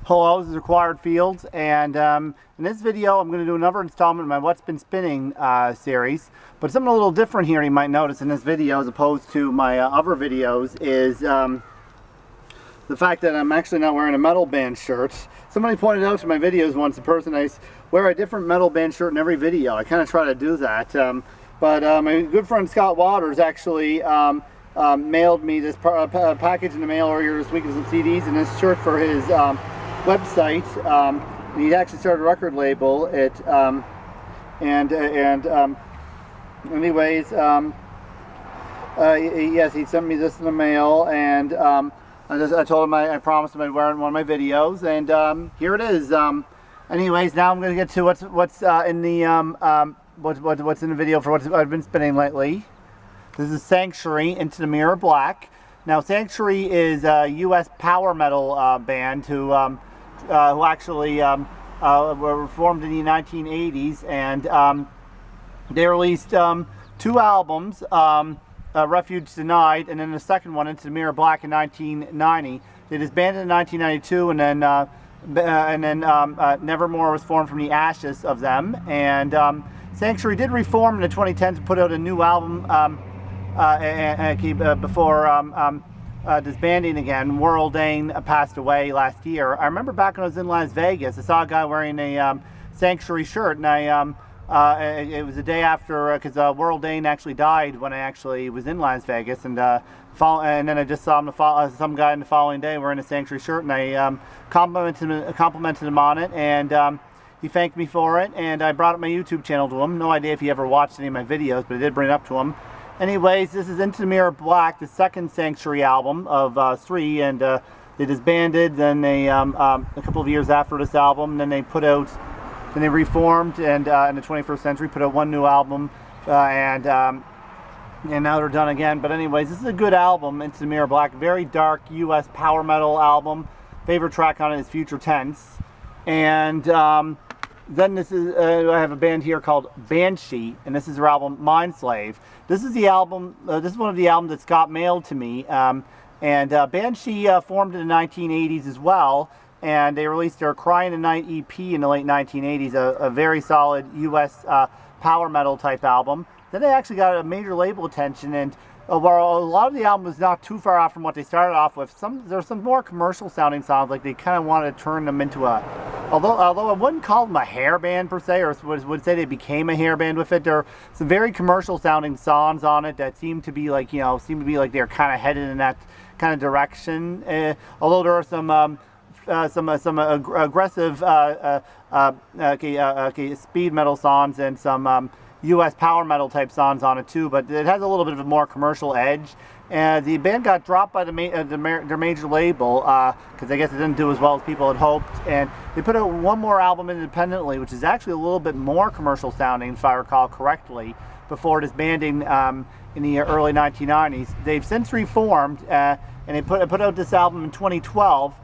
Hello, this is Required Fields, and in this video I'm going to do another installment of my What's Been Spinning series. But something a little different here you might notice in this video as opposed to my other videos is the fact that I'm actually not wearing a metal band shirt. Somebody pointed out to my videos once, the person I wear a different metal band shirt in every video. I kind of try to do that, but my good friend Scott Waters actually mailed me this package in the mail earlier this week of some CDs and this shirt for his website. He actually started a record label. Yes, he sent me this in the mail, and I told him I promised him I'd wear it in one of my videos, and here it is. Anyways, now I'm going to get to what's in the video for what I've been spinning lately. This is Sanctuary, Into the Mirror Black. Now, Sanctuary is a U.S. power metal band who actually were formed in the 1980s, and they released two albums, Refuge Denied, and then the second one, Into the Mirror Black, in 1990. They disbanded in 1992, and then Nevermore was formed from the ashes of them. And Sanctuary did reform in the 2010s to put out a new album before disbanding again. World Dane passed away last year. I remember back when I was in Las Vegas, I saw a guy wearing a Sanctuary shirt, and it was the day after, because World Dane actually died when I actually was in Las Vegas, and then I just saw some guy in the following day wearing a Sanctuary shirt, and I complimented him on it, and he thanked me for it, and I brought up my YouTube channel to him. No idea if he ever watched any of my videos, but I did bring it up to him. Anyways, this is Into the Mirror Black, the second Sanctuary album of three, and they disbanded. Then they, a couple of years after this album, then they reformed, and in the 21st century put out one new album, and now they're done again. But anyways, this is a good album, Into the Mirror Black, very dark U.S. power metal album. Favorite track on it is Future Tense, and then this is I have a band here called Banshee, and this is their album Mindslave. This is the album. This is one of the albums that Scott mailed to me, and Banshee formed in the 1980s as well, and they released their Cry in the Night EP in the late 1980s, a very solid U.S. Power metal type album. Then they actually got a major label attention, and while a lot of the album was not too far off from what they started off with, there's some more commercial sounding songs, like they kind of wanted to turn them into a, although I wouldn't call them a hair band per se, or would say they became a hair band with it. There are some very commercial sounding songs on it that seem to be like, they're kind of headed in that kind of direction. Although there are some aggressive speed metal songs and some U.S. power metal type songs on it too, but it has a little bit of a more commercial edge. And the band got dropped by their major label because I guess it didn't do as well as people had hoped. And they put out one more album independently, which is actually a little bit more commercial sounding, if I recall correctly, before disbanding in the early 1990s. They've since reformed, and they put out this album in 2012.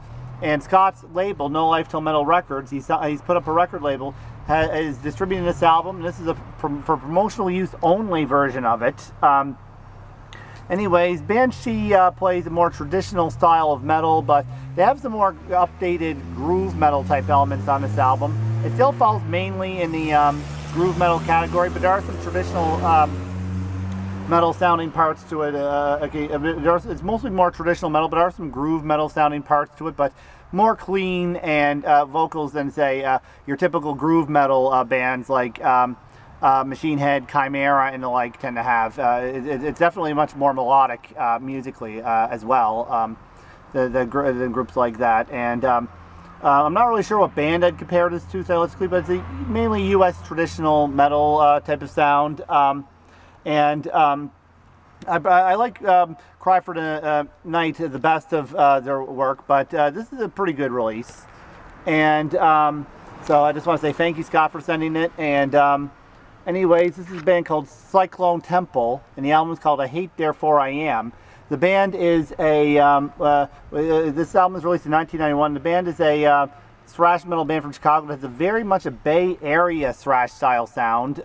And Scott's label, No Life Till Metal Records, he's put up a record label, is distributing this album. And this is for promotional use only version of it. Anyways, Banshee plays a more traditional style of metal, but they have some more updated groove metal type elements on this album. It still falls mainly in the groove metal category, but there are some traditional metal sounding parts to it. It's mostly more traditional metal, but there are some groove metal sounding parts to it, but more clean and vocals than, say, your typical groove metal bands like Machine Head, Chimera, and the like tend to have. It's definitely much more melodic musically as well, the groups like that. And I'm not really sure what band I'd compare this to stylistically, but it's mainly U.S. traditional metal type of sound. I like Cry for the Night the best of their work, but this is a pretty good release. And so I just want to say thank you, Scott, for sending it. And anyways, this is a band called Cyclone Temple, and the album is called I Hate Therefore I Am. The band is this album was released in 1991. The band is a thrash metal band from Chicago that has very much a Bay Area thrash style sound.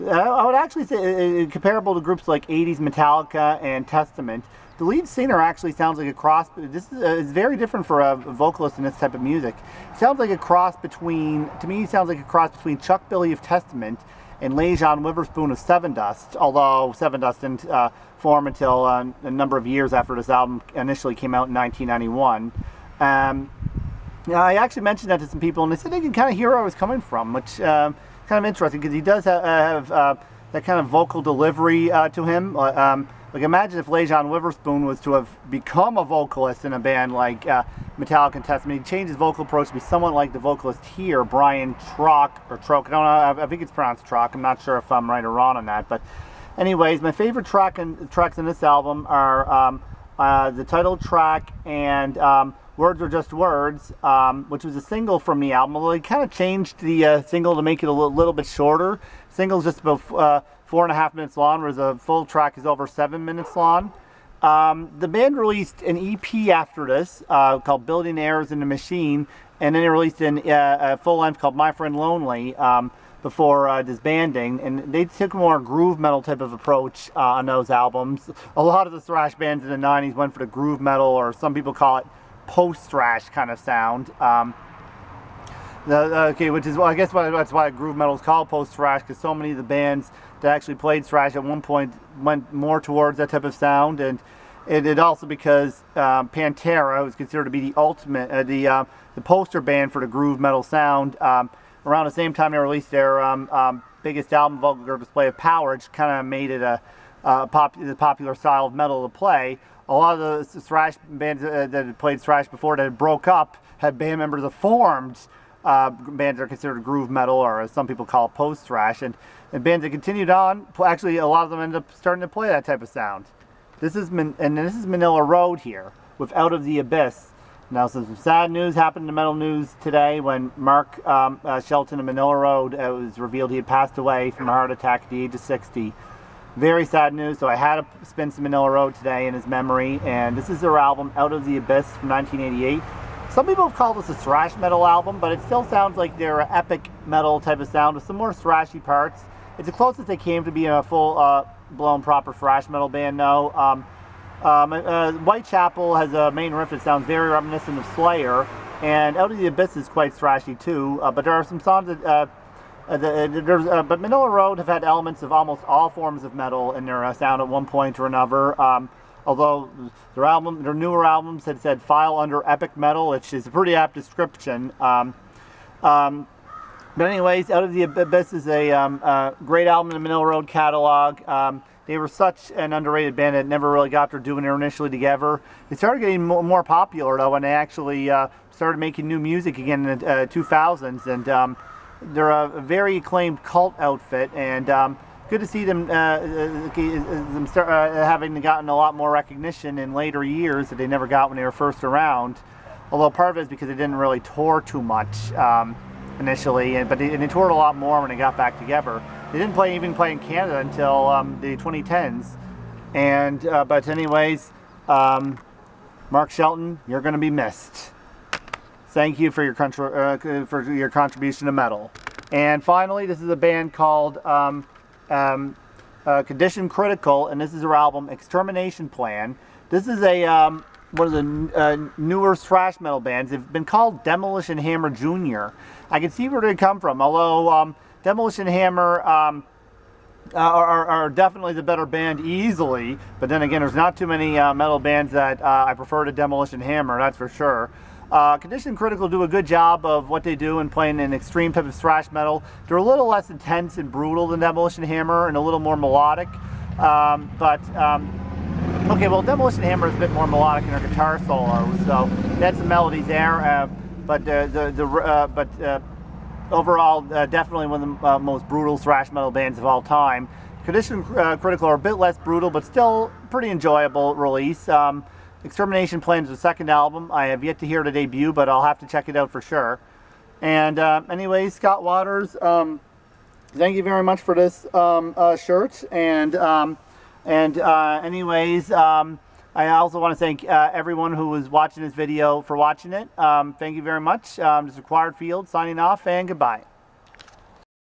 I would actually say comparable to groups like 80s Metallica and Testament. The lead singer actually sounds like a cross. This is very different for a vocalist in this type of music. It sounds like a cross between, to me, it sounds like a cross between Chuck Billy of Testament and Lejean Witherspoon of Sevendust, although Sevendust didn't form until a number of years after this album initially came out in 1991. I actually mentioned that to some people, and they said they could kind of hear where I was coming from, which kind of interesting, because he does have that kind of vocal delivery to him. Like, imagine if Lejean Witherspoon was to have become a vocalist in a band like Metallica and Testament. He changed his vocal approach to be somewhat like the vocalist here, Brian Trock, or Troke. I don't know, I think it's pronounced Trock. I'm not sure if I'm right or wrong on that. But anyways, my favorite tracks in this album are the title track and Words Are Just Words, which was a single from the album. Although he kind of changed the single to make it a little bit shorter. Single's just about 4.5 minutes long, whereas a full track is over 7 minutes long. The band released an EP after this called Building Errors in the Machine, and then they released a full length called My Friend Lonely before disbanding, and they took a more groove metal type of approach on those albums. A lot of the thrash bands in the 90s went for the groove metal, or some people call it post-thrash kind of sound. Which is, well, I guess that's why groove metal is called post-thrash, because so many of the bands that actually played thrash at one point went more towards that type of sound, and it also because Pantera was considered to be the ultimate, the poster band for the groove metal sound. Around the same time they released their biggest album, Vulgar Display of Power, which kind of made it the popular style of metal to play. A lot of the thrash bands that had played thrash before that had broke up had band members that formed bands that are considered groove metal, or as some people call it, post-thrash, and bands that continued on, actually a lot of them ended up starting to play that type of sound. This is Manilla Road here, with Out of the Abyss. Now, some sad news happened in the metal news today when Mark Shelton of Manilla Road, it was revealed he had passed away from a heart attack at the age of 60. Very sad news, so I had to spin some Manilla Road today in his memory, and this is their album, Out of the Abyss, from 1988. Some people have called this a thrash metal album, but it still sounds like their epic metal type of sound with some more thrashy parts. It's the closest they came to being a full-blown proper thrash metal band now. Whitechapel has a main riff that sounds very reminiscent of Slayer, and Out of the Abyss is quite thrashy too, but there are some songs that but Manilla Road have had elements of almost all forms of metal in their sound at one point or another. Although their newer albums had said file under epic metal, which is a pretty apt description. But anyways, Out of the Abyss is a great album in the Manilla Road catalog. They were such an underrated band that never really got their due when they were initially together. They started getting more popular though when they actually started making new music again in the 2000s, and they're a very acclaimed cult outfit, and good to see them, having gotten a lot more recognition in later years that they never got when they were first around. Although part of it is because they didn't really tour too much initially, but they toured a lot more when they got back together. They didn't even play in Canada until the 2010s. And but anyways, Mark Shelton, you're going to be missed. Thank you for your contribution to metal. And finally, this is a band called Condition Critical, and this is their album Extermination Plan. This is one of the newer thrash metal bands. They've been called Demolition Hammer Jr. I can see where they come from, although Demolition Hammer are definitely the better band easily, but then again, there's not too many metal bands that I prefer to Demolition Hammer, that's for sure. Condition Critical do a good job of what they do in playing an extreme type of thrash metal. They're a little less intense and brutal than Demolition Hammer, and a little more melodic. Okay, well, Demolition Hammer is a bit more melodic in their guitar solos, so that's the melodies there. Overall, definitely one of the most brutal thrash metal bands of all time. Condition Critical are a bit less brutal, but still pretty enjoyable release. Extermination Plan is the second album. I have yet to hear the debut, but I'll have to check it out for sure. And anyways, Scott Waters, thank you very much for this shirt. Anyways, I also want to thank everyone who was watching this video for watching it. Thank you very much. This is Required Field signing off, and goodbye.